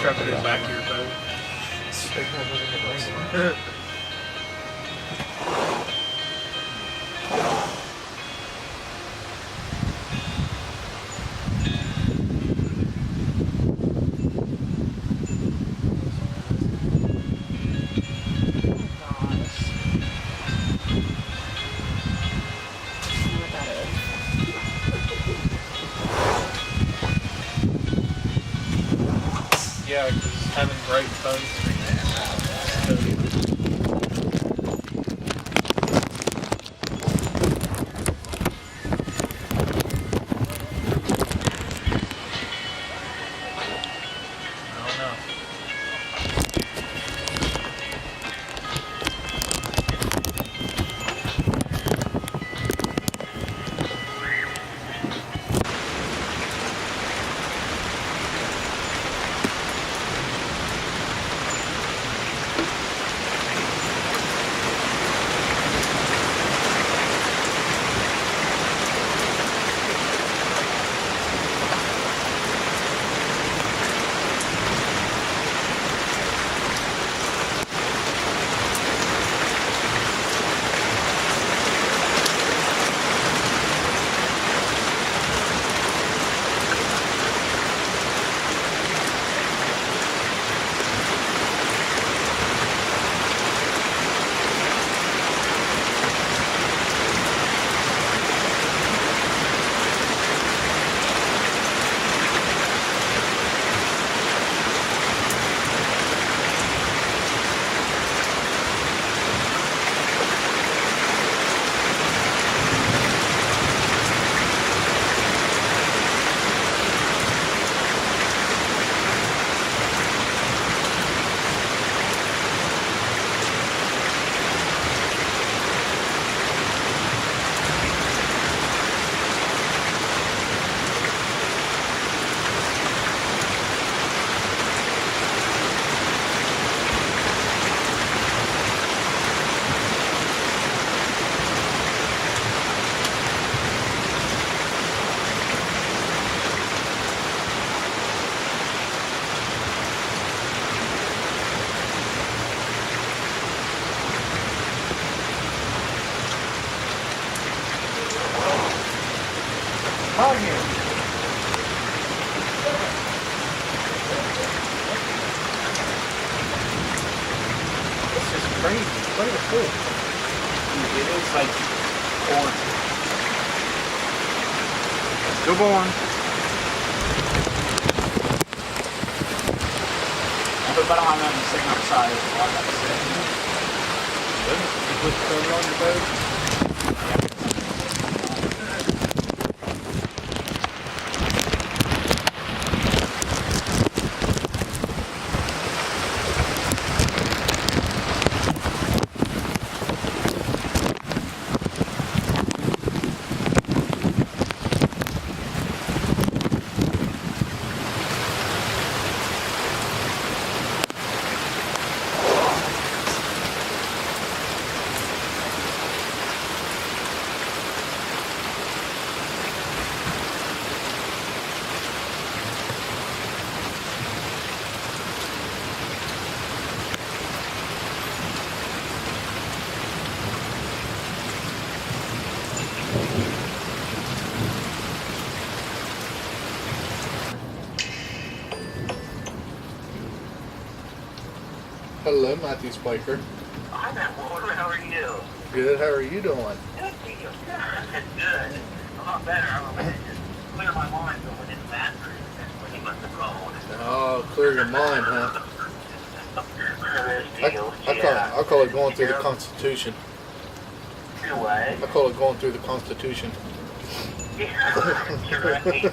strap it in the back of your boat. Yeah, because having bright phones screen. Go on. But I don't have nothing sitting outside. I got to sit. Good. You put the cover on your boat? Hello, Matthew Spiker. I'm at Warren. How are you? Good. How are you doing? Good. Good. A lot better. I'm going to just clear my mind going in the bathroom. That's when he must have called. Oh, clear your mind, huh? I call it going through the Constitution. Do what? I call it going through the Constitution. Yeah, that's right.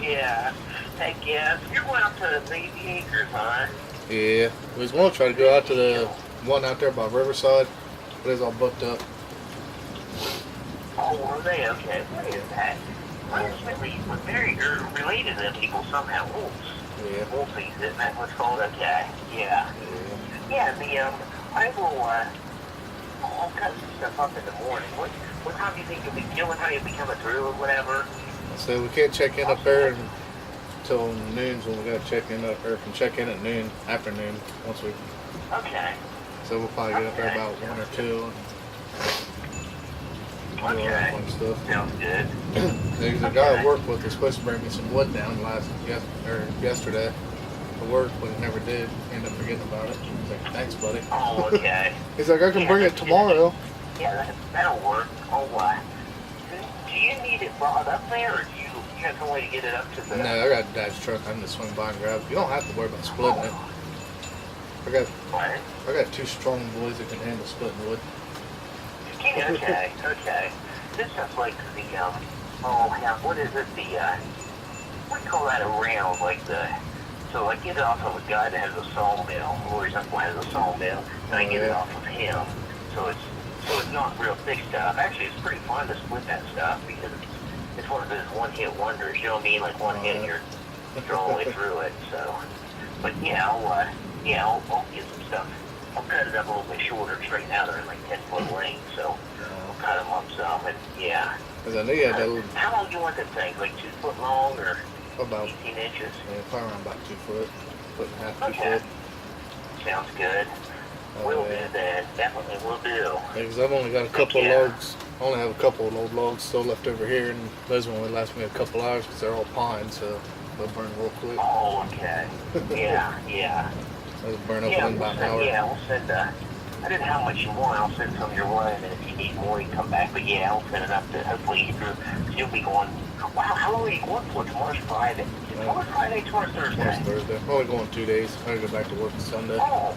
Yeah. Heck yeah. You're going out to the Baby Acres, huh? Yeah. We was going to try to go out to the one out there by Riverside, but it's all booked up. Oh, were they? Okay. What is that? Ultimately, we're very related to them people somehow. Wolves. Yeah. Wolfies, isn't that what's called? Okay. Yeah. Yeah, I will, I'll cut some stuff up in the morning. What time do you think you'll be, what time you'll be coming through or whatever? So we can't check in up there till noon's when we gotta check in, or can check in at noon, afternoon, once we. Okay. So we'll probably get up there about 1 or 2 and do all that Okay. fun stuff. Sounds good. The guy I worked with was supposed to bring me some wood down yesterday to work, but he never did. Ended up forgetting about it. I was like, thanks, buddy. Oh, okay. He's like, I can bring it tomorrow. Yeah, that'll work. Oh, do you need it brought up there, or do you have some way to get it up to the... No, I got Dad's truck. I can just swing by and grab it. You don't have to worry about splitting it. What? I got 2 strong boys that can handle splitting wood. Okay, okay. This is like the, what is it, what do you call that around, like so I get it off of a guy that has a sawmill, or he's not has a sawmill, and I get it off of him, so it's not real thick stuff. Actually, it's pretty fun to split that stuff, because it's one of those one-hit wonders, you know what I mean, like one hit and you're all the way through it, so, but yeah, I'll get some stuff. I'll cut it up a little bit shorter, straighten out. They're in like 10-foot length, so I'll cut them up some, and yeah. Because I knew you had that little... How long do you want that thing? Like 2 foot long, or about 18 inches? Yeah, probably around about 2 foot, foot and a half, 2 Okay. foot. Sounds good. We'll do that. Definitely will do. Because I've only got a couple of logs. I only have a couple of old logs still left over here, and those will only last me a couple hours because they're all pine, so they'll burn real quick. Oh, okay. Yeah. They'll burn up in about an hour. Yeah, we'll send, I didn't know how much you want. I'll send some your way, and then if you need more, you can come back. But yeah, I'll send it up to hopefully Easter. You'll be going. Wow, how long are you going for? Tomorrow's Friday. Tomorrow's Friday, tomorrow's Thursday. Tomorrow's Thursday. I'm only going 2 days. I gotta go back to work on Sunday. Oh,